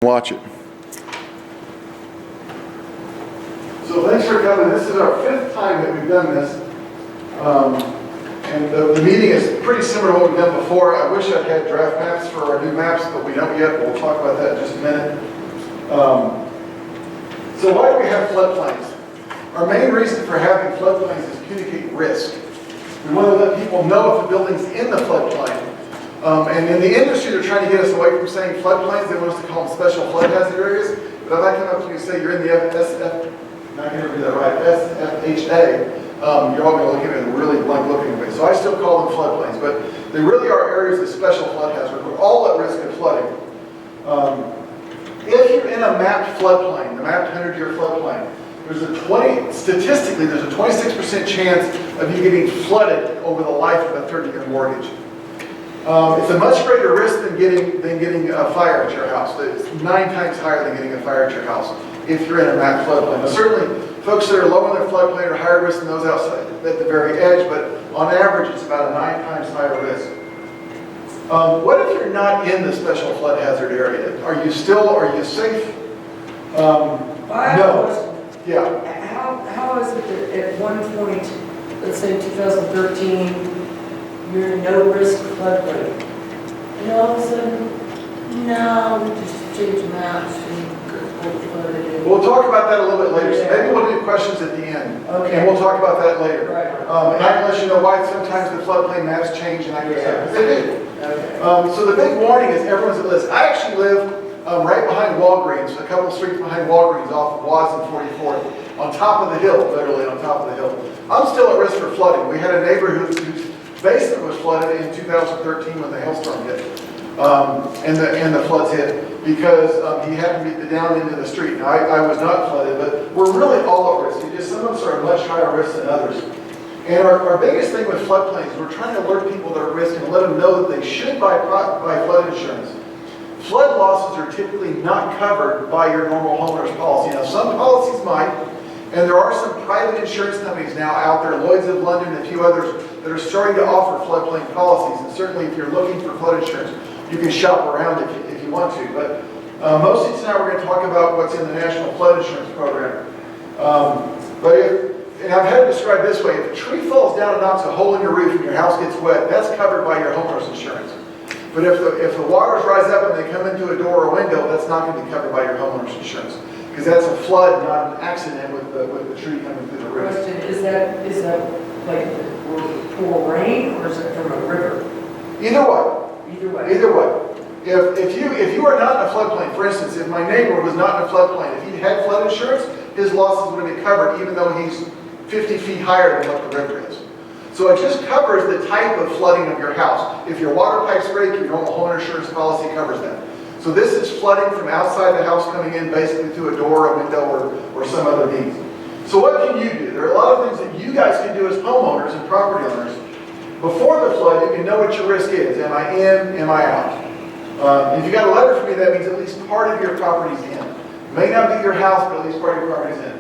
Watch it. So thanks for coming. This is our 5th time that we've done this. And the meeting is pretty similar to what we've done before. I wish I'd had draft maps for our new maps, but we don't yet. We'll talk about that in just a minute. So why do we have floodplains? Our main reason for having floodplains is to communicate risk. We want to let people know if a building's in the floodplain. And in the industry, they're trying to get us away from saying floodplains. They want us to call them special flood hazard areas. But if I come up to you and say you're in the SFHA, you're all going to look at it in a really blank looking way. So I still call them floodplains, but they really are areas of special flood hazard. We're all at risk of flooding. If you're in a mapped floodplain, the mapped 100-year floodplain, statistically, there's a 26% chance of you getting flooded over the life of a 30-year mortgage. It's a much greater risk than getting a fire at your house. It's 9 times higher than getting a fire at your house if you're in a mapped floodplain. Now, certainly, folks that are low in their floodplain are higher risk than those outside at the very edge, but on average, it's about a 9 times higher risk. What if you're not in the special flood hazard area? Are you safe? No. Yeah. How is it that at one point, let's say 2013, you're in no risk floodplain, and all of a sudden, no, we just change maps and flooded in. We'll talk about that a little bit later. So maybe we'll do questions at the end, okay. And we'll talk about that later. Right. And I can let you know why sometimes the floodplain maps change, and I can say they do. Okay. So the big warning is everyone's at risk. I actually live right behind Walgreens, a couple streets behind Walgreens off of Watson 44th, on top of the hill, literally on top of the hill. I'm still at risk for flooding. We had a neighbor whose basement was flooded in 2013 when the hailstorm hit, and the floods hit because he happened to be down into the street. Now, I was not flooded, but we're really all at risk. Some of us are at much higher risk than others. And our biggest thing with floodplains, we're trying to alert people that are at risk and let them know that they should buy flood insurance. Flood losses are typically not covered by your normal homeowner's policy. Now, some policies might, and there are some private insurance companies now out there, Lloyd's of London and a few others, that are starting to offer floodplain policies. And certainly if you're looking for flood insurance, you can shop around if you want to. But mostly tonight we're going to talk about what's in the National Flood Insurance Program. And I've had it described this way: if a tree falls down and knocks a hole in your roof and your house gets wet, that's covered by your homeowner's insurance. But if the waters rise up and they come into a door or window, that's not going to be covered by your homeowner's insurance, because that's a flood, not an accident with the tree coming through the roof. Question, is that like pour rain, or is it from a river? Either way. Either way. Either way. If you are not in a floodplain, for instance, if my neighbor was not in a floodplain, if he had flood insurance, his losses would be covered even though he's 50 feet higher than what the river is. So it just covers the type of flooding of your house. If your water pipes break, your normal home insurance policy covers that. So this is flooding from outside the house coming in basically through a door, a window, or some other means. So what can you do? There are a lot of things that you guys can do as homeowners and property owners. Before the flood, you can know what your risk is. Am I in? Am I out? If you got a letter from me, that means at least part of your property's in. It may not be your house, but at least part of your property's in.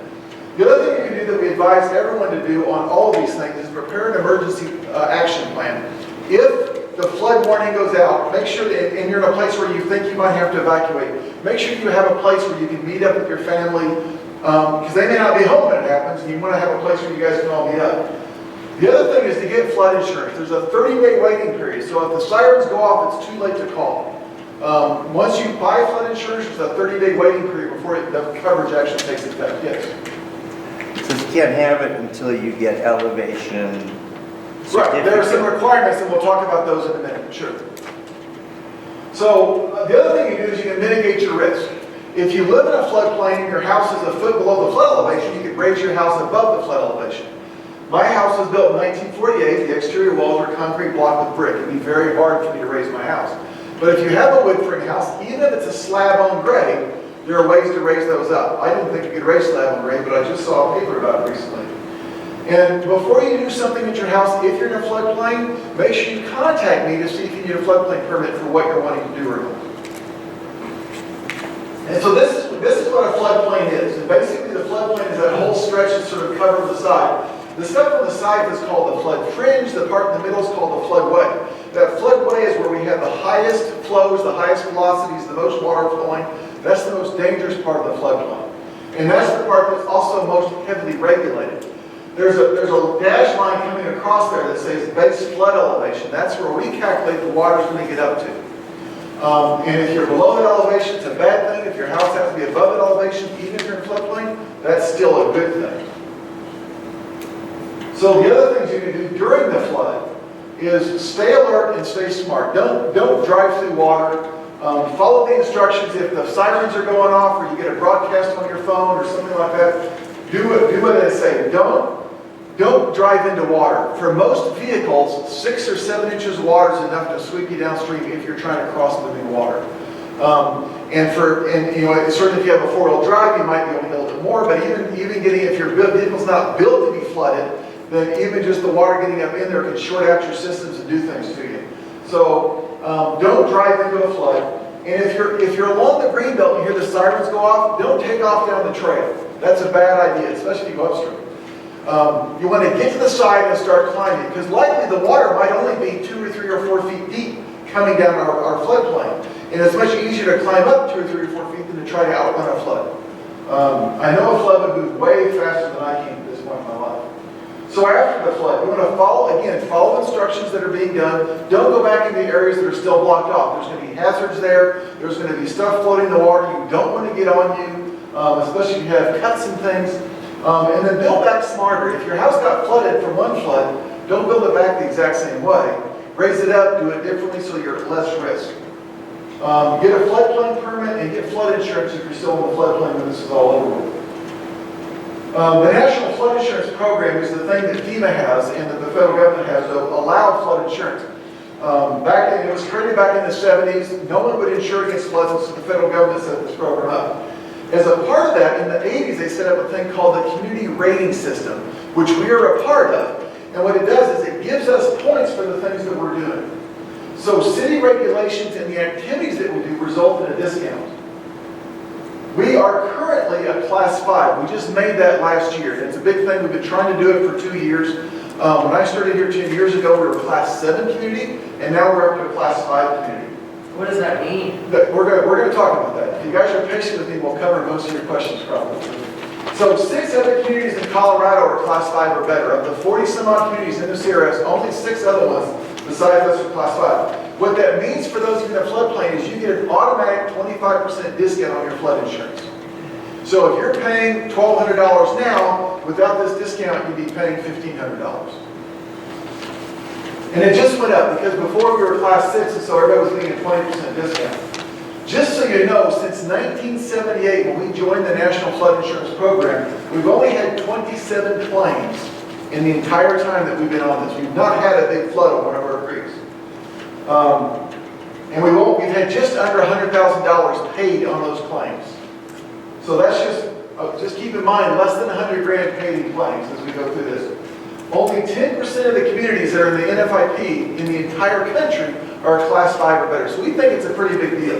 The other thing you can do that we advise everyone to do on all of these things is prepare an emergency action plan. If the flood warning goes out, make sure that, and you're in a place where you think you might have to evacuate, make sure you have a place where you can meet up with your family, because they may not be home when it happens, and you want to have a place where you guys can all meet up. The other thing is to get flood insurance. There's a 30-day waiting period, so if the sirens go off, it's too late to call. Once you buy flood insurance, there's a 30-day waiting period before the coverage actually takes effect. Yes? So you can't have it until you get elevation. Right, there are some requirements, and we'll talk about those in a minute, sure. So the other thing you do is you can mitigate your risk. If you live in a floodplain and your house is a foot below the flood elevation, you can raise your house above the flood elevation. My house was built in 1948. The exterior walls were concrete block with brick. It would be very hard for me to raise my house. But if you have a wood frame house, even if it's a slab on grade, there are ways to raise those up. I didn't think you could raise slab on grade, but I just saw a paper about it recently. And before you do something at your house, if you're in a floodplain, make sure you contact me to see if you need a floodplain permit for what you're wanting to do or not. And so this is what a floodplain is. And basically the floodplain is that whole stretch that sort of covers the side. The stuff on the side is called the flood fringe. The part in the middle is called the floodway. That floodway is where we have the highest flows, the highest velocities, the most water flowing. That's dangerous part of the floodplain. And that's the part that's also most heavily regulated. There's a dash line coming across there that says base flood elevation. That's where we calculate the water's going to get up to. And if you're below that elevation, it's a bad thing. If your house has to be above that elevation, even if you're in floodplain, that's still a good thing. So the other things you can do during the flood is stay alert and stay smart. Don't drive through water. Follow the instructions. If the sirens are going off or you get a broadcast on your phone or something like that, do what they say. Don't drive into water. For most vehicles, 6 or 7 inches of water is enough to sweep you downstream if you're trying to cross moving water. And you know, certainly if you have a 4-wheel drive, you might be able to get a little bit more. But even getting, if your vehicle's not built to be flooded, then even just the water getting up in there can short out your systems and do things to you. So don't drive into a flood. And if you're along the green belt and you hear the sirens go off, don't take off down the trail. That's a bad idea, especially if you go upstream. You want to get to the side and start climbing, because likely the water might only be 2 or 3 or 4 feet deep coming down our floodplain. And it's much easier to climb up 2 or 3 or 4 feet than to try to outrun a flood. I know a flood would move way faster than I can at this point in my life. So after the flood, you want to follow instructions that are being done. Don't go back into areas that are still blocked off. There's going to be hazards there. There's going to be stuff floating in the water you don't want to get on you, especially if you have cuts and things. And then build back smarter. If your house got flooded from one flood, don't build it back the exact same way. Raise it up, do it differently so you're at less risk. Get a floodplain permit and get flood insurance if you're still in the floodplain when this is all over with. The National Flood Insurance Program is the thing that FEMA has and that the federal government has to allow flood insurance. It was created back in the 70s. No one would insure against floods, so the federal government set this program up. As a part of that, in the 80s, they set up a thing called the Community Rating System, which we are a part of. And what it does is it gives us points for the things that we're doing. So city regulations and the activities that we do result in a discount. We are currently a Class 5. We just made that last year. It's a big thing. We've been trying to do it for 2 years. When I started here 10 years ago, we were a Class 7 community, and now we're up to a Class 5 community. What does that mean? We're going to talk about that. If you guys are patient with me, we'll cover most of your questions probably. So 6 other communities in Colorado are Class 5 or better. Of the 40 some odd communities in this area, only 6 other ones besides us are Class 5. What that means for those of you in the floodplain is you get an automatic 25% discount on your flood insurance. So if you're paying $1,200 now, without this discount, you'd be paying $1,500. And it just went up because before we were Class 6, and so everybody was getting a 20% discount. Just so you know, since 1978, when we joined the National Flood Insurance Program, we've only had 27 claims in the entire time that we've been on this. We've not had a big flood on one of our creeks. And we've had just under $100,000 paid on those claims. So that's just keep in mind, less than $100,000 paid in claims as we go through this. Only 10% of the communities that are in the NFIP in the entire country are Class 5 or better. So we think it's a pretty big deal.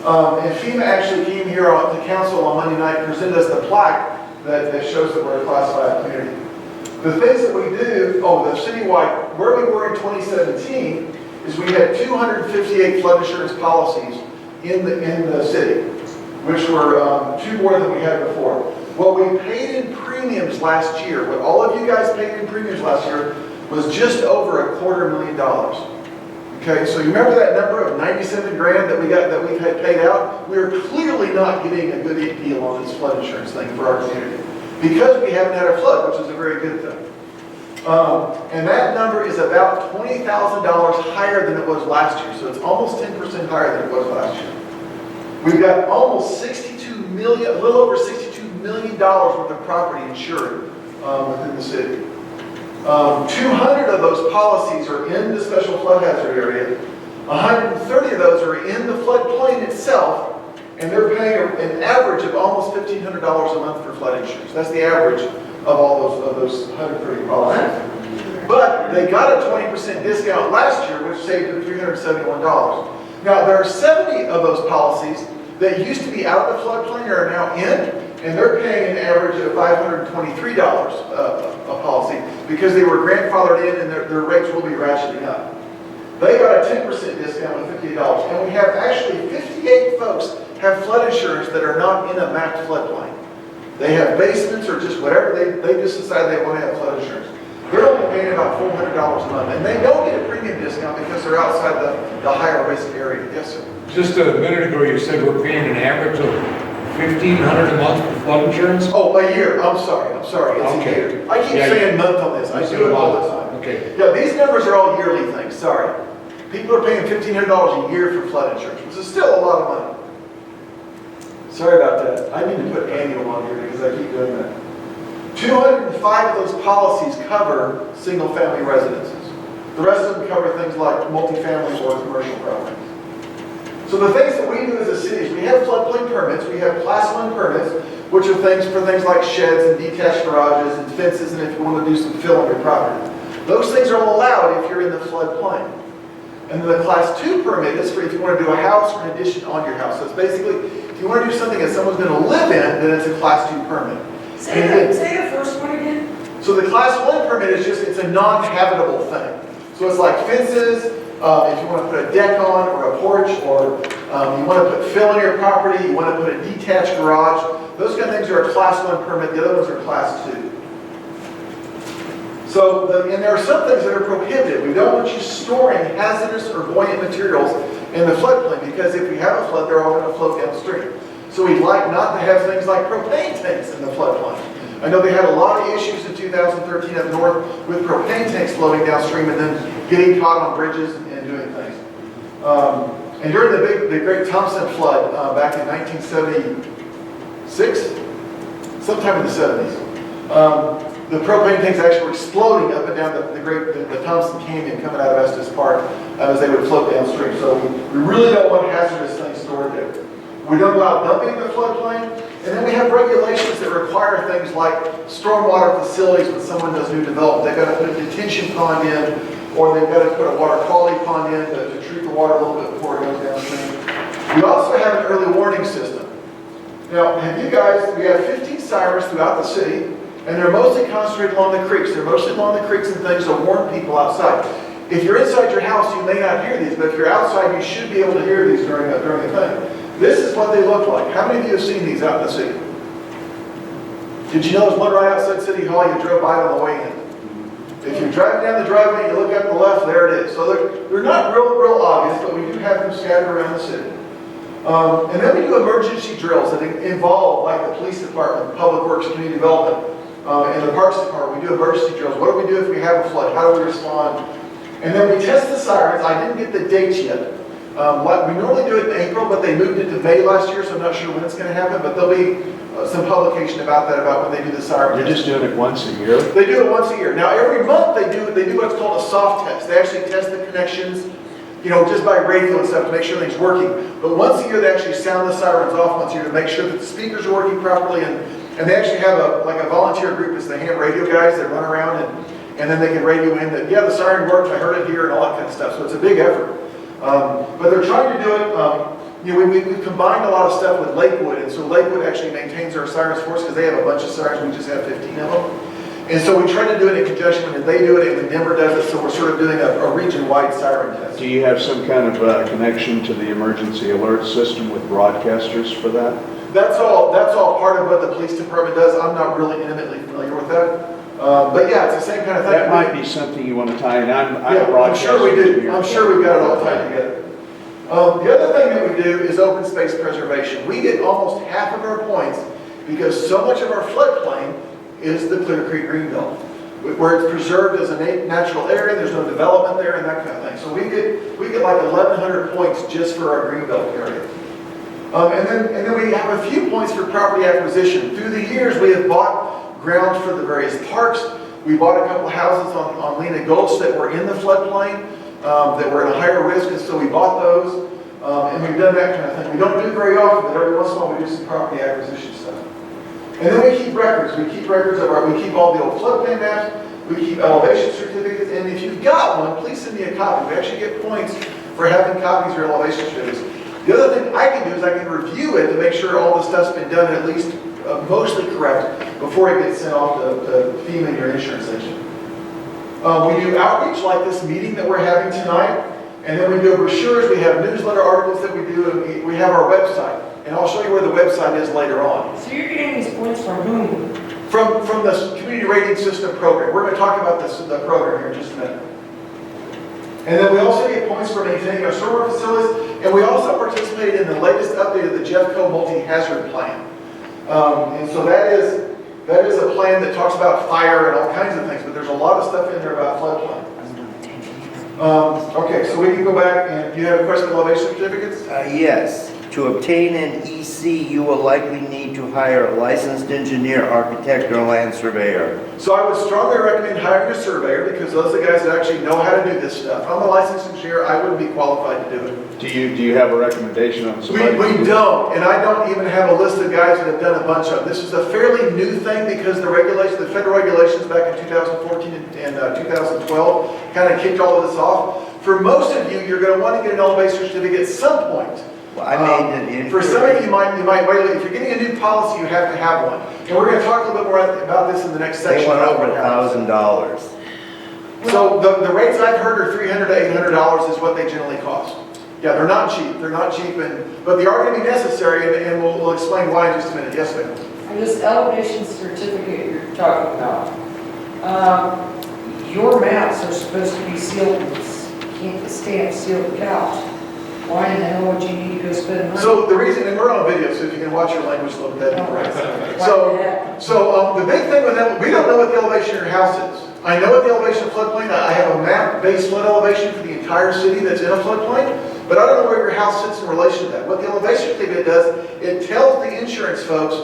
And FEMA actually came here to council on Monday night and presented us the plaque that shows that we're a Class 5 community. The things that we do, the citywide, where we were in 2017, is we had 258 flood insurance policies in the city, which were 2 more than we had before. What we paid in premiums last year, what all of you guys paid in premiums last year, was just over $250,000. Okay, so you remember that number of 97 grand that we've had paid out? We are clearly not getting a good deal on this flood insurance thing for our community because we haven't had a flood, which is a very good thing. And that number is about $20,000 higher than it was last year. So it's almost 10% higher than it was last year. We've got almost $62 million, a little over $62 million worth of property insured within the city. 200 of those policies are in the special flood hazard area. 130 of those are in the floodplain itself, and they're paying an average of almost $1,500 a month for flood insurance. That's the average of all of those 130 policies. But they got a 20% discount last year, which saved them $371. Now, there are 70 of those policies that used to be out of the floodplain are now in, and they're paying an average of $523 a policy because they were grandfathered in and their rates will be ratcheting up. They got a 10% discount with $58. And we have actually 58 folks have flood insurance that are not in a mapped floodplain. They have basements or just whatever, they just decide they want to have flood insurance. They're only paying about $400 a month, and they don't get a premium discount because they're outside the higher risk area. Yes, sir. Just a minute ago, you said we're paying an average of $1,500 a month for flood insurance? Oh, a year. I'm sorry. It's Okay. a year. I keep Yeah, saying month on this. I do it all the time. Okay. Yeah, these numbers are all yearly things. Sorry. People are paying $1,500 a year for flood insurance, which is still a lot of money. Sorry about that. I need to put annual on here because I keep doing that. 205 of those policies cover single-family residences. The rest of them cover things like multifamily or commercial properties. So the things that we do as a city is we have floodplain permits, we have Class 1 permits, which are things for things like sheds and detached garages and fences, and if you want to do some fill on your property. Those things are allowed if you're in the floodplain. And then the Class 2 permit is for if you want to do a house or an addition on your house. So it's basically, if you want to do something that someone's going to live in, then it's a Class 2 permit. Say the first one again. So the Class 1 permit is just, it's a non-habitable thing. So it's like fences, if you want to put a deck on or a porch, or you want to put fill in your property, you want to put a detached garage, those kind of things are a Class 1 permit, the other ones are Class 2. So, and there are some things that are prohibited. We don't want you storing hazardous or buoyant materials in the floodplain, because if we have a flood, they're all going to float downstream. So we'd like not to have things like propane tanks in the floodplain. I know they had a lot of issues in 2013 up north with propane tanks floating downstream and then getting caught on bridges and doing things. And during the Great Thompson flood back in 1976, sometime in the 70s, the propane tanks actually were exploding up and down the Thompson Canyon coming out of Estes Park as they would float downstream. So we really don't want hazardous things stored there. We don't allow dumping in the floodplain. And then we have regulations that require things like stormwater facilities when someone does new development. They've got to put a detention pond in, or they've got to put a water quality pond in to treat the water a little bit before it goes downstream. We also have an early warning system. Now, we have 15 sirens throughout the city, and they're mostly concentrated along the creeks. They're mostly along the creeks and things to warn people outside. If you're inside your house, you may not hear these, but if you're outside, you should be able to hear these during the thing. This is what they look like. How many of you have seen these out in the city? Did you know there's one right outside City Hall? You drove by it on the way in. If you're driving down the driveway and you look up to the left, there it is. So they're not real obvious, but we do have them scattered around the city. And then we do emergency drills that involve, like the police department, public works, community development, and the parks department. We do emergency drills. What do we do if we have a flood? How do we respond? And then we test the sirens. I didn't get the dates yet. We normally do it in April, but they moved it to May last year, so I'm not sure when it's going to happen, but there'll be some publication about that, about when they do the siren You're test. just doing it once a year? They do it once a year. Now, every month they do what's called a soft test. They actually test the connections, just by radio and stuff to make sure things working. But once a year, they actually sound the sirens off once a year to make sure that the speakers are working properly, and they actually have a volunteer group. It's the ham radio guys that run around, and then they can radio in that, yeah, the siren works, I heard it here, and all that kind of stuff. So it's a big effort. But they're trying to do it, we've combined a lot of stuff with Lakewood, and so Lakewood actually maintains our sirens for us because they have a bunch of sirens, we just have 15 of them. And so we try to do it in conjunction when they do it and when Denver does it, so we're sort of doing a region-wide siren test. Do you have some kind of connection to the emergency alert system with broadcasters for that? That's all part of what the police department does. I'm not really intimately familiar with that. But yeah, it's the same kind of thing. That might be something you want to tie in. I'm a I'm broadcaster. sure we do. engineer. I'm sure we've got it all tied together. The other thing that we do is open space preservation. We get almost half of our points because so much of our floodplain is the Clear Creek Greenbelt, where it's preserved as a natural area. There's no development there and that kind of thing. So we get like 1,100 points just for our Greenbelt area. And then we have a few points for property acquisition. Through the years, we have bought ground for the various parks. We bought a couple of houses on Lena Gulch that were in the floodplain, that were at a higher risk, and so we bought those. And we've done that kind of thing. We don't do it very often, but every once in a while we do some property acquisition stuff. And then we keep records. We keep all the old floodplain maps. We keep elevation certificates. And if you've got one, please send me a copy. We actually get points for having copies of your elevation certificates. The other thing I can do is I can review it to make sure all the stuff's been done at least mostly correct before it gets sent off to FEMA and your insurance section. We do outreach like this meeting that we're having tonight. And then we do brochures, we have newsletter articles that we do, and we have our website. And I'll show you where the website is later on. So you're getting these points from whom? From the community rating system program. We're going to talk about the program here in just a minute. And then we also get points for maintaining our server facilities, and we also participate in the latest update of the Jeffco multi-hazard plan. And so that is a plan that talks about fire and all kinds of things, but there's a lot of stuff in there about floodplain. Okay, so we can go back, and you have a question about elevation certificates? Yes. To obtain an EC, you will likely need to hire a licensed engineer, architect, or land surveyor. So I would strongly recommend hiring a surveyor, because those are the guys that actually know how to do this stuff. I'm a licensed engineer, I wouldn't be qualified to do it. Do you have a recommendation on somebody? We don't, and I don't even have a list of guys that have done a bunch of. This is a fairly new thing because the federal regulations back in 2014 and 2012 kind of kicked all of this off. For most of you, you're going to want to get an elevation certificate at some point. Well, I made it in. For some of you, you might wait. If you're getting a new policy, you have to have one. And we're going to talk a little bit more about this in the next section. They went over $1,000. So the rates I've heard are $300 to $800 is what they generally cost. Yeah, they're not cheap. They're not cheap, but they are going to be necessary, and we'll explain why in just a minute. Yes, ma'am. And this elevation certificate you're talking about, your maps are supposed to be sealed, can't stamp sealed out. Why in the hell would you need to go spend money? So the reason, and we're on video, so if you can watch your language a little bit, that'd be great. So the big thing with that, we don't know what the elevation of your house is. I know what the elevation of floodplain. I have a map-based flood elevation for the entire city that's in a floodplain, but I don't know where your house sits in relation to that. What the elevation certificate does, it tells the insurance folks,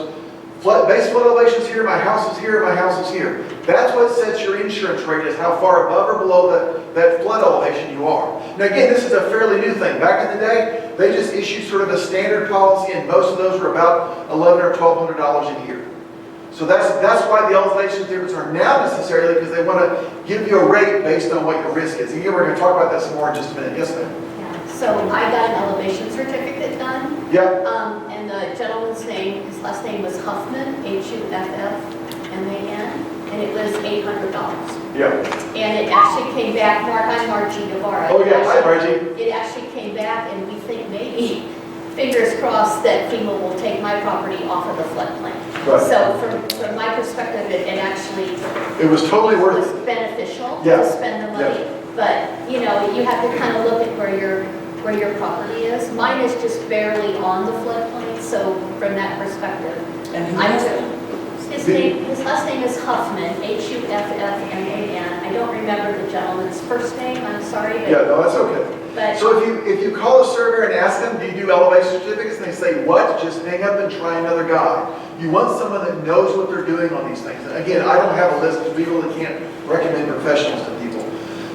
base flood elevation is here, my house is here, my house is here. That's what sets your insurance rate, is how far above or below that flood elevation you are. Now again, this is a fairly new thing. Back in the day, they just issued sort of a standard policy, and most of those were about $1,100 or $1,200 a year. So that's why the elevation certificates are now necessary, because they want to give you a rate based on what your risk is. And again, we're going to talk about that some more in just a minute. Yes, ma'am. So I got an elevation certificate done. Yeah. And the gentleman's name, his last name was Huffman, Huffman, and it was $800. Yeah. And it actually came back, I'm Margie Navarro. Oh yeah, hi Margie. It actually came back, and we think maybe, fingers crossed, that FEMA will take my property off of the floodplain. Right. So from my perspective, it actually It was totally worth was it. beneficial Yeah. to spend the money. Yeah. But, you know, you have to kind of look at where your property is. Mine is just barely on the floodplain, so from that perspective, And who I is do. it? His last name is Huffman, Huffman. I don't remember the gentleman's first name, I'm sorry. Yeah, no, that's okay. But So if you call a surveyor and ask them, do you do elevation certificates, and they say, what? Just hang up and try another guy. You want someone that knows what they're doing on these things. And again, I don't have a list, because we really can't recommend professionals to people.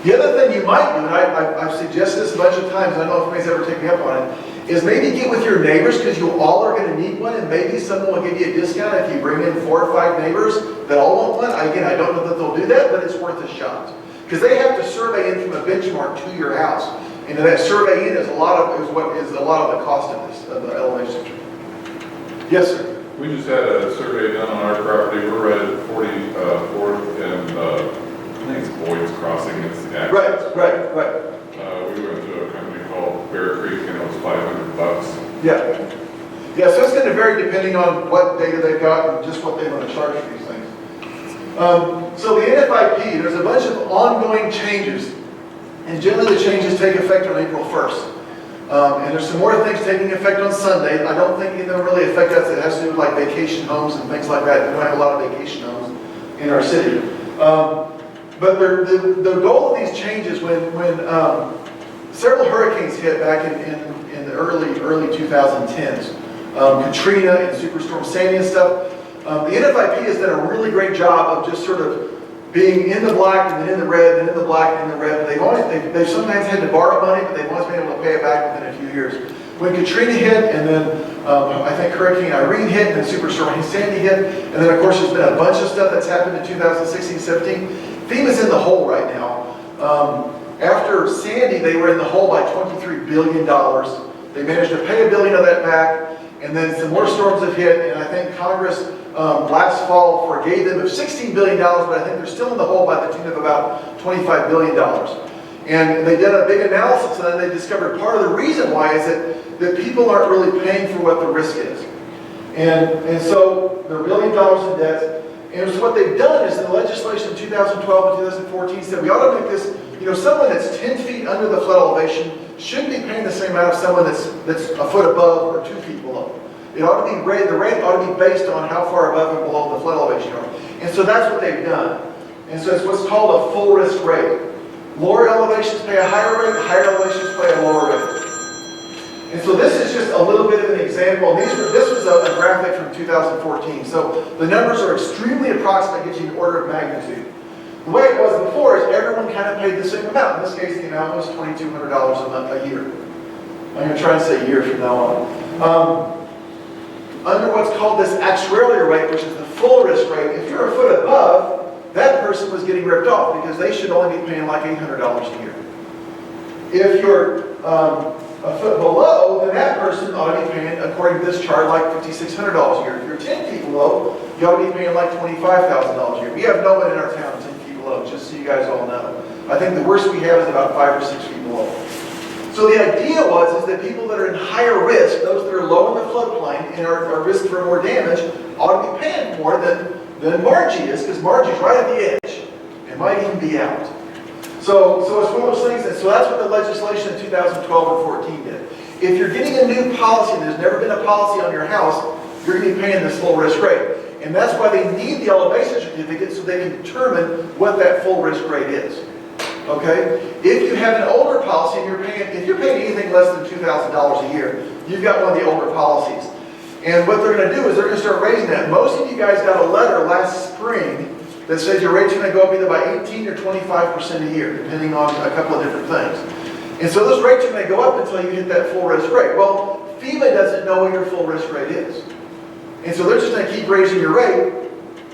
The other thing you might do, and I've suggested this a bunch of times, I don't know if anybody's ever taken me up on it, is maybe get with your neighbors, because you all are going to need one, and maybe someone will give you a discount if you bring in 4 or 5 neighbors that all want one. Again, I don't know that they'll do that, but it's worth a shot. Because they have to survey in from a benchmark to your house. And that survey in is a lot of the cost of this, of the elevation. Yes, sir. We just had a survey done on our property. We're right at 44th and I think it's Boyd's Crossing. It's the access. Right. We went to a company called Bear Creek, and it was $500. Yeah. Yeah, so it's going to vary depending on what data they've got and just what they want to charge for these things. So the NFIP, there's a bunch of ongoing changes, and generally the changes take effect on April 1st. And there's some more things taking effect on Sunday. I don't think any of them really affect us. It has to do with like vacation homes and things like that. We don't have a lot of vacation homes in our city. But the goal of these changes, when several hurricanes hit back in the early 2010s, Katrina and Superstorm Sandy and stuff, the NFIP has done a really great job of just sort of being in the black and then in the red and in the black and in the red. They've sometimes had to borrow money, but they've always been able to pay it back within a few years. When Katrina hit, and then I think Hurricane Irene hit, and then Superstorm Sandy hit, and then of course there's been a bunch of stuff that's happened in 2016, 17. FEMA's in the hole right now. After Sandy, they were in the hole by $23 billion. They managed to pay $1 billion of that back, and then some more storms have hit, and I think Congress last fall forgave them of $16 billion, but I think they're still in the hole by the tune of about $25 billion. And they did a big analysis, and then they discovered part of the reason why is that people aren't really paying for what the risk is. And so they're $1 billion in debt. And so what they've done is in the legislation in 2012 and 2014 said we ought to make this, someone that's 10 feet under the flood elevation shouldn't be paying the same amount of someone that's a foot above or 2 feet below. It ought to be the rate ought to be based on how far above and below the flood elevation you are. And so that's what they've done. And so it's what's called a full risk rate. Lower elevations pay a higher rate, higher elevations pay a lower rate. And so this is just a little bit of an example. This was a graphic from 2014. So the numbers are extremely approximate, gives you an order of magnitude. The way it was before is everyone kind of paid the same amount. In this case, the amount was $2,200 a year. I'm going to try and say year from now on. Under what's called this actuarial rate, which is the full risk rate, if you're a foot above, that person was getting ripped off because they should only be paying like $800 a year. If you're a foot below, then that person ought to be paying, according to this chart, like $5,600 a year. If you're 10 feet below, you ought to be paying like $25,000 a year. We have no one in our town 10 feet below, just so you guys all know. I think the worst we have is about 5 or 6 feet below. So the idea is that people that are in higher risk, those that are low in the floodplain and are risk for more damage, ought to be paying more than Margie is, because Margie's right at the edge and might even be out. So it's one of those things, so that's what the legislation in 2012 and 14 did. If you're getting a new policy and there's never been a policy on your house, you're going to be paying this full risk rate. And that's why they need the elevation certificate so they can determine what that full risk rate is. Okay? If you have an older policy and if you're paying anything less than $2,000 a year, you've got one of the older policies. And what they're going to do is they're going to start raising that. Most of you guys got a letter last spring that says your rate's going to go up either by 18 or 25% a year, depending on a couple of different things. And so those rates are going to go up until you hit that full risk rate. Well, FEMA doesn't know what your full risk rate is. And so they're just going to keep raising your rate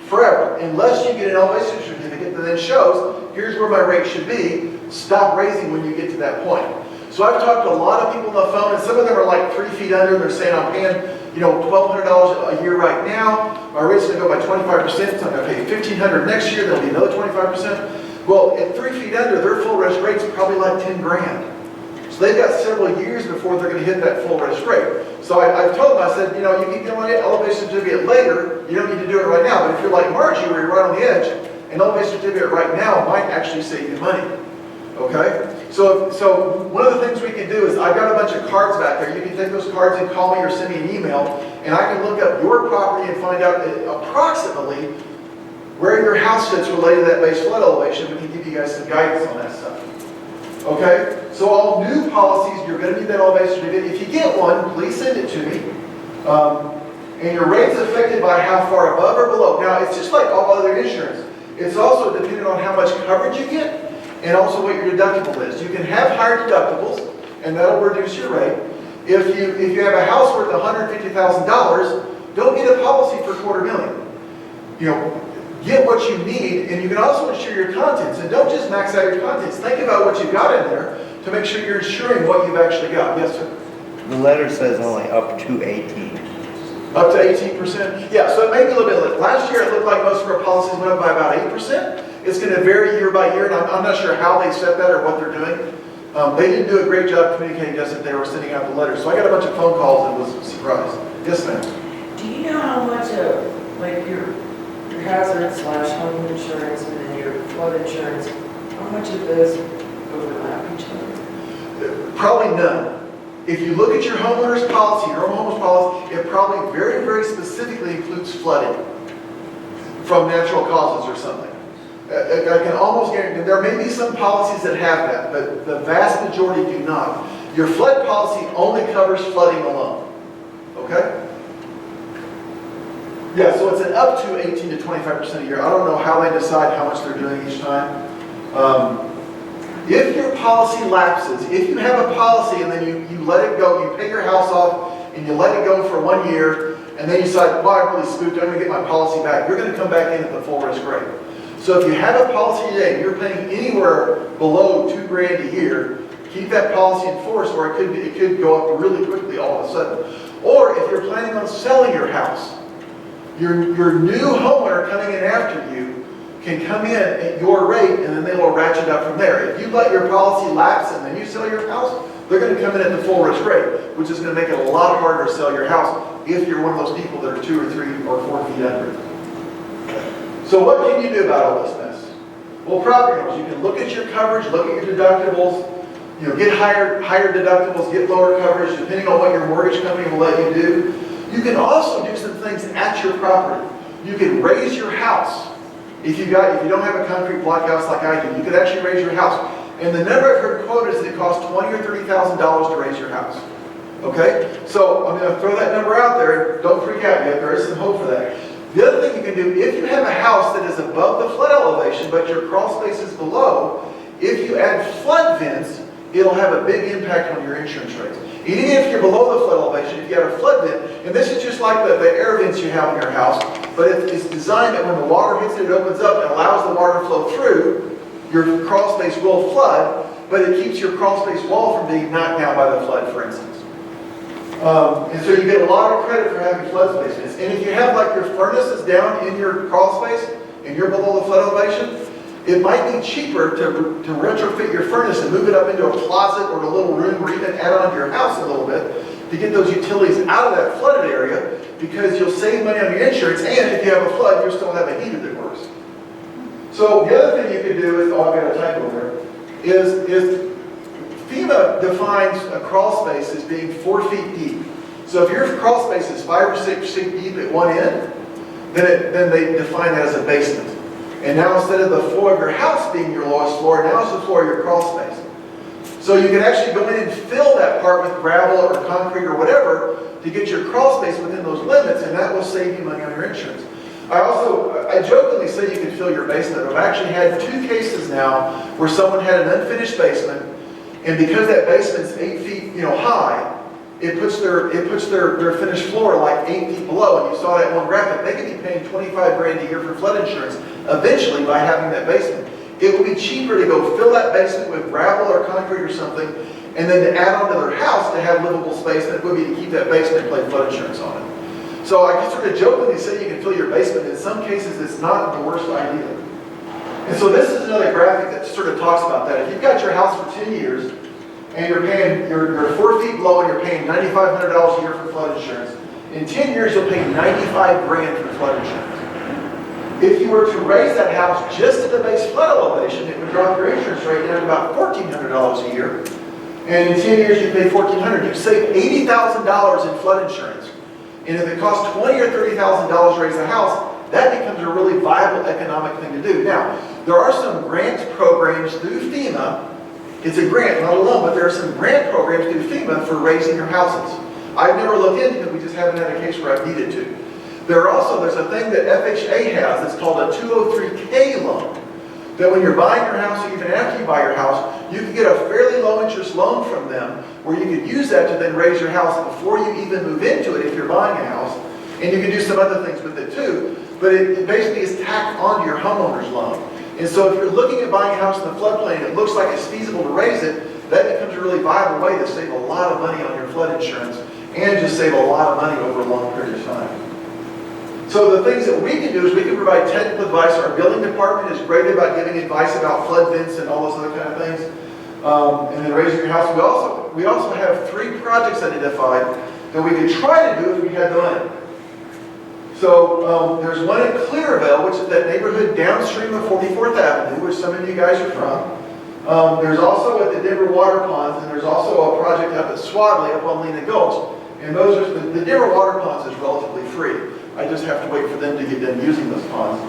forever, unless you get an elevation certificate that then shows, here's where my rate should be, stop raising when you get to that point. So I've talked to a lot of people on the phone, and some of them are like 3 feet under, and they're saying, I'm paying $1,200 a year right now. My rate's going to go by 25%, so I'm going to pay $1,500 next year, there'll be another 25%. Well, at 3 feet under, their full risk rate's probably like 10 grand. So they've got several years before they're going to hit that full risk rate. So I've told them, I said, you can get an elevation certificate later, you don't need to do it right now. But if you're like Margie, where you're right on the edge, an elevation certificate right now might actually save you money. Okay? So one of the things we can do is, I've got a bunch of cards back there. You can take those cards and call me or send me an email, and I can look up your property and find out approximately where your house sits related to that base flood elevation. We can give you guys some guidance on that stuff. Okay? So all new policies, you're going to need that elevation certificate. If you get one, please send it to me. And your rate's affected by how far above or below. Now, it's just like all other insurance. It's also dependent on how much coverage you get and also what your deductible is. You can have higher deductibles, and that'll reduce your rate. If you have a house worth $150,000, don't get a policy for $250,000. Get what you need, and you can also insure your contents. And don't just max out your contents. Think about what you've got in there to make sure you're insuring what you've actually got. Yes, sir? The letter says only up to 18. Up to 18%? Yeah, so it may be a little bit less. Last year it looked like most of our policies went up by about 8%. It's going to vary year by year, and I'm not sure how they set that or what they're doing. They didn't do a great job communicating to us that they were sending out the letters. So I got a bunch of phone calls and was surprised. Yes, ma'am? Do you know how much like your hazard/home insurance and then your flood insurance, how much of those overlap each other? Probably none. If you look at your homeowner's policy, your homeowner's policy, it probably very, very specifically includes flooding from natural causes or something. I can almost guarantee, there may be some policies that have that, but the vast majority do not. Your flood policy only covers flooding alone. Okay? Yeah, so it's an up to 18 to 25% a year. I don't know how they decide how much they're doing each time. If your policy lapses, if you have a policy and then you let it go, you pay your house off and you let it go for 1 year, and then you decide, well, I'm really spooked, I'm going to get my policy back, you're going to come back in at the full risk rate. So if you have a policy today and you're paying anywhere below $2 grand a year, keep that policy in force, or it could go up really quickly all of a sudden. Or if you're planning on selling your house, your new homeowner coming in after you, can come in at your rate, and then they will ratchet up from there. If you let your policy lapse and then you sell your house, they're going to come in at the full risk rate, which is going to make it a lot harder to sell your house if you're one of those people that are 2 or 3 or 4 feet under. So what can you do about all this mess? Well, property owners, you can look at your coverage, look at your deductibles, get higher deductibles, get lower coverage, depending on what your mortgage company will let you do. You can also do some things at your property. You can raise your house. If you don't have a concrete block house like I do, you could actually raise your house. And the number I've heard quoted is that it costs $20,000 or $30,000 to raise your house. Okay? So I'm going to throw that number out there. Don't freak out yet. There is some hope for that. The other thing you can do, if you have a house that is above the flood elevation, but your crawl space is below, if you add flood vents, it'll have a big impact on your insurance rates. Even if you're below the flood elevation, if you have a flood vent, and this is just like the air vents you have in your house, but it's designed that when the water hits it, it opens up and allows the water to flow through, your crawl space will flood, but it keeps your crawl space wall from being knocked down by the flood, for instance. And so you get a lot of credit for having flood spaces. And if you have like your furnace is down in your crawl space and you're below the flood elevation, it might be cheaper to retrofit your furnace and move it up into a closet or a little room or even add on to your house a little bit to get those utilities out of that flooded area, because you'll save money on your insurance, and if you have a flood, you still have a heater that works. So the other thing you could do is, I've got a typo there, is FEMA defines a crawl space as being 4 feet deep. So if your crawl space is 5 or 6 feet deep at one end, then they define that as a basement. And now instead of the floor of your house being your lowest floor, now it's the floor of your crawl space. So you can actually go in and fill that part with gravel or concrete or whatever to get your crawl space within those limits, and that will save you money on your insurance. I jokingly say you can fill your basement. I've actually had 2 cases now where someone had an unfinished basement, and because that basement's 8 feet high, it puts their finished floor like 8 feet below. And you saw that in one graphic. They could be paying $25,000 a year for flood insurance eventually by having that basement. It would be cheaper to go fill that basement with gravel or concrete or something, and then to add on to their house to have livable space than it would be to keep that basement and play flood insurance on it. So I can sort of jokingly say you can fill your basement. In some cases, it's not the worst idea. And so this is another graphic that sort of talks about that. If you've got your house for 10 years, and you're 4 feet below and you're paying $9,500 a year for flood insurance, in 10 years you'll pay $95,000 for flood insurance. If you were to raise that house just at the base flood elevation, it would drop your insurance rate down to about $1,400 a year. And in 10 years you pay $1,400. You save $80,000 in flood insurance. And if it costs $20,000 or $30,000 to raise a house, that becomes a really viable economic thing to do. Now, there are some grant programs through FEMA. It's a grant, not a loan, but there are some grant programs through FEMA for raising your houses. I've never looked into it, we just haven't had a case where I've needed to. There's a thing that FHA has that's called a 203K loan. That when you're buying your house, or even after you buy your house, you can get a fairly low interest loan from them where you could use that to then raise your house before you even move into it if you're buying a house. And you can do some other things with it too. But it basically is tacked onto your homeowner's loan. And so if you're looking at buying a house in the floodplain and it looks like it's feasible to raise it, that becomes a really viable way to save a lot of money on your flood insurance and just save a lot of money over a long period of time. So the things that we can do is we can provide technical advice. Our building department is great about giving advice about flood vents and all those other kind of things. And then raising your house. We also have 3 projects identified that we could try to do if we had the money. So there's one at Clearville, which is that neighborhood downstream of 44th Avenue, which some of you guys are from. There's also at the Denver Water Ponds, and there's also a project up at Swadley up on Lena Gulch. And those are the Denver Water Ponds is relatively free. I just have to wait for them to get done using those ponds.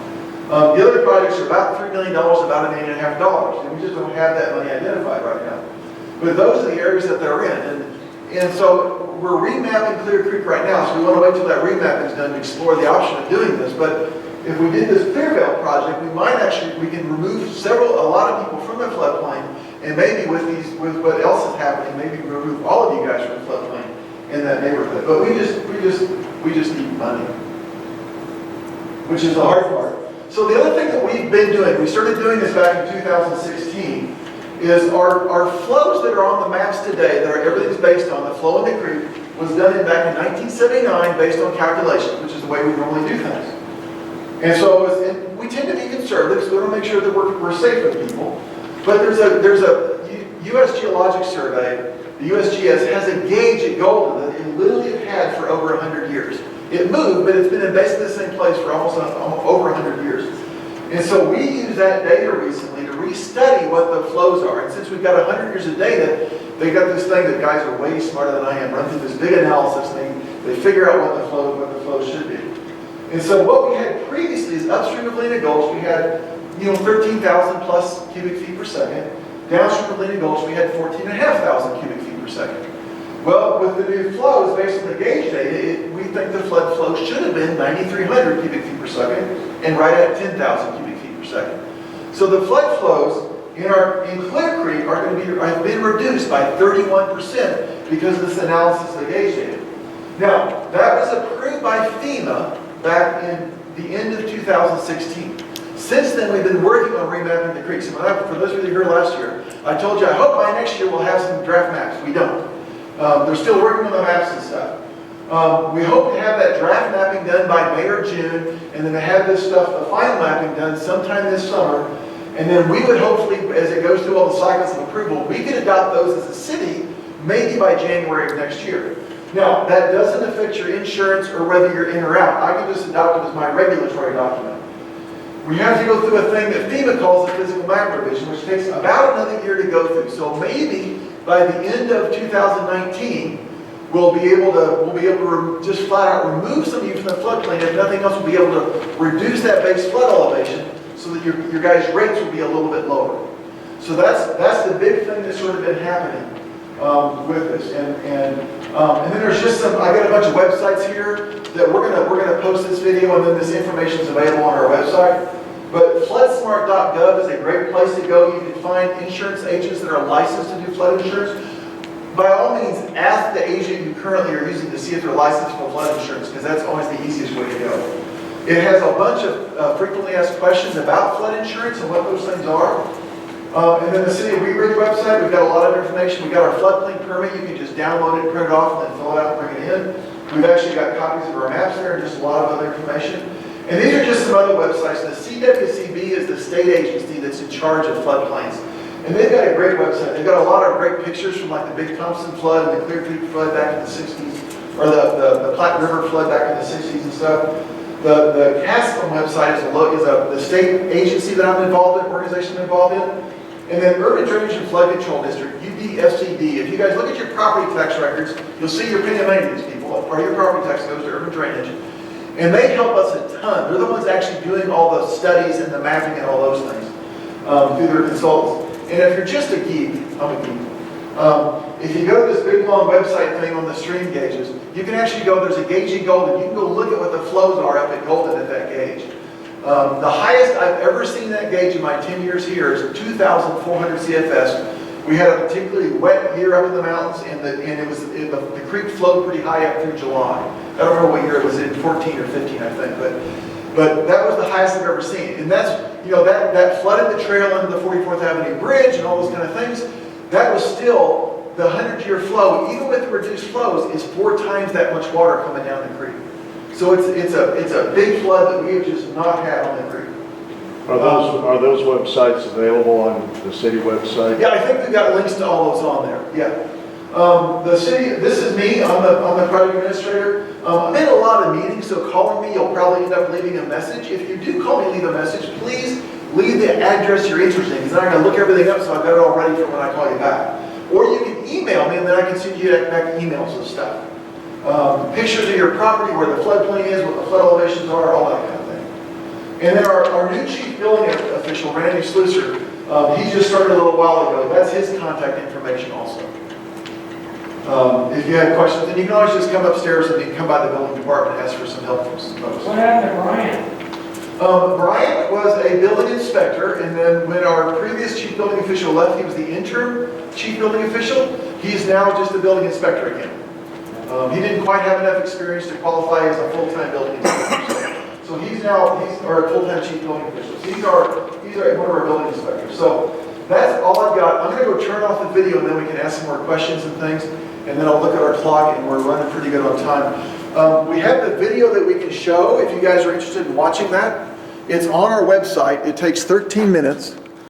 The other projects are about $3 million, about $1.5 million, and we just don't have that money identified right now. But those are the areas that they're in. And so we're remapping Clear Creek right now, so we want to wait till that remap is done to explore the option of doing this. But if we did this Clearvale project, we can remove a lot of people from the floodplain, and maybe with what else is happening, maybe remove all of you guys from the floodplain in that neighborhood. But we just need money, which is the hard part. So the other thing that we've been doing, we started doing this back in 2016, is our flows that are on the maps today, that everything's based on, the flow in the creek, was done back in 1979 based on calculations, which is the way we normally do things. And so we tend to be conservative, so we want to make sure that we're safe with people. But there's a U.S. Geologic Survey, the USGS, has a gauge at Golden that it literally have had for over 100 years. It moved, but it's been in basically the same place for almost over 100 years. And so we use that data recently to restudy what the flows are. And since we've got 100 years of data, they got this thing that guys are way smarter than I am, run through this big analysis thing. They figure out what the flow should be. And so what we had previously is upstream of Lena Gulch, we had 13,000 plus cubic feet per second. Downstream of Lena Gulch, we had 14,500 cubic feet per second. Well, with the new flows, based on the gauge data, we think the flood flow should have been 9,300 cubic feet per second, and right at 10,000 cubic feet per second. So the flood flows in Clear Creek have been reduced by 31% because of this analysis of the gauge data. Now, that was approved by FEMA back in the end of 2016. Since then, we've been working on remapping the creeks. And for those of you who were here last year, I told you, I hope by next year we'll have some draft maps. We don't. They're still working on the maps and stuff. We hope to have that draft mapping done by May or June, and then to have this stuff, the final mapping done sometime this summer. And then we would hopefully, as it goes through all the cycles of approval, we could adopt those as a city maybe by January of next year. Now, that doesn't affect your insurance or whether you're in or out. I can just adopt it as my regulatory document. We have to go through a thing that FEMA calls a physical map revision, which takes about another year to go through. So maybe by the end of 2019, we'll be able to just flat out remove some of you from the floodplain. If nothing else, we'll be able to reduce that base flood elevation so that your guys' rates will be a little bit lower. So that's the big thing that's sort of been happening with this. And then there's just some. I got a bunch of websites here that we're gonna post this video, and then this information is available on our website. But floodsmart.gov is a great place to go. You can find insurance agents that are licensed to do flood insurance. By all means, ask the agent you currently are using to see if they're licensed for flood insurance, because that's always the easiest way to go. It has a bunch of frequently asked questions about flood insurance and what those things are. And then the City of Wheat Ridge website, we've got a lot of information. We've got our floodplain permit. You can just download it, print it off, and then fill it out and bring it in. We've actually got copies of our maps there and just a lot of other information. And these are just some other websites. The CWCB is the state agency that's in charge of floodplains. And they've got a great website. They've got a lot of great pictures from like the Big Thompson flood and the Clear Creek flood back in the 60s, or the Platte River flood back in the 60s and stuff. The CASPM website is the state agency that I'm involved in, organization I'm involved in. And then Urban Drainage and Flood Control District, UDFCD. If you guys look at your property tax records, you'll see you're paying maintenance people. Part of your property tax goes to Urban Drainage. And they help us a ton. They're the ones actually doing all the studies and the mapping and all those things through their consultants. And if you're just a geek, I'm a geek. If you go to this big long website thing on the stream gauges, you can actually go, there's a gauge in Golden. You can go look at what the flows are up at Golden at that gauge. The highest I've ever seen that gauge in my 10 years here is 2,400 CFS. We had a particularly wet year up in the mountains, and the creek flowed pretty high up through July. I don't remember what year it was in, 14 or 15, I think, but that was the highest I've ever seen. And that's, that flooded the trail under the 44th Avenue Bridge and all those kind of things. That was still the 100-year flow, even with the reduced flows, is 4 times that much water coming down the creek. So it's a big flood that we have just not had on the creek. Are those websites available on the city website? Yeah, I think we've got links to all those on there. Yeah. The city. This is me. I'm the project administrator. I'm in a lot of meetings, so calling me, you'll probably end up leaving a message. If you do call me, leave a message. Please leave the address you're interested in, because then I'm going to look everything up, so I've got it all ready for when I call you back. Or you can email me, and then I can send you back emails and stuff. Pictures of your property, where the floodplain is, what the flood elevations are, all that kind of thing. And then our new chief building official, Randy Slusser, he just started a little while ago. That's his contact information also. If you have questions, then you can always just come upstairs and you can come by the building department and ask for some help from some folks. What happened to Brian? Brian was a building inspector, and then when our previous chief building official left, he was the interim chief building official. He's now just a building inspector again. He didn't quite have enough experience to qualify as a full-time building inspector. So he's our full-time chief building official. So he's one of our building inspectors. So that's all I've got. I'm going to go turn off the video, and then we can ask some more questions and things. And then I'll look at our clock, and we're running pretty good on time. We have the video that we can show if you guys are interested in watching that. It's on our website. It takes 13 minutes.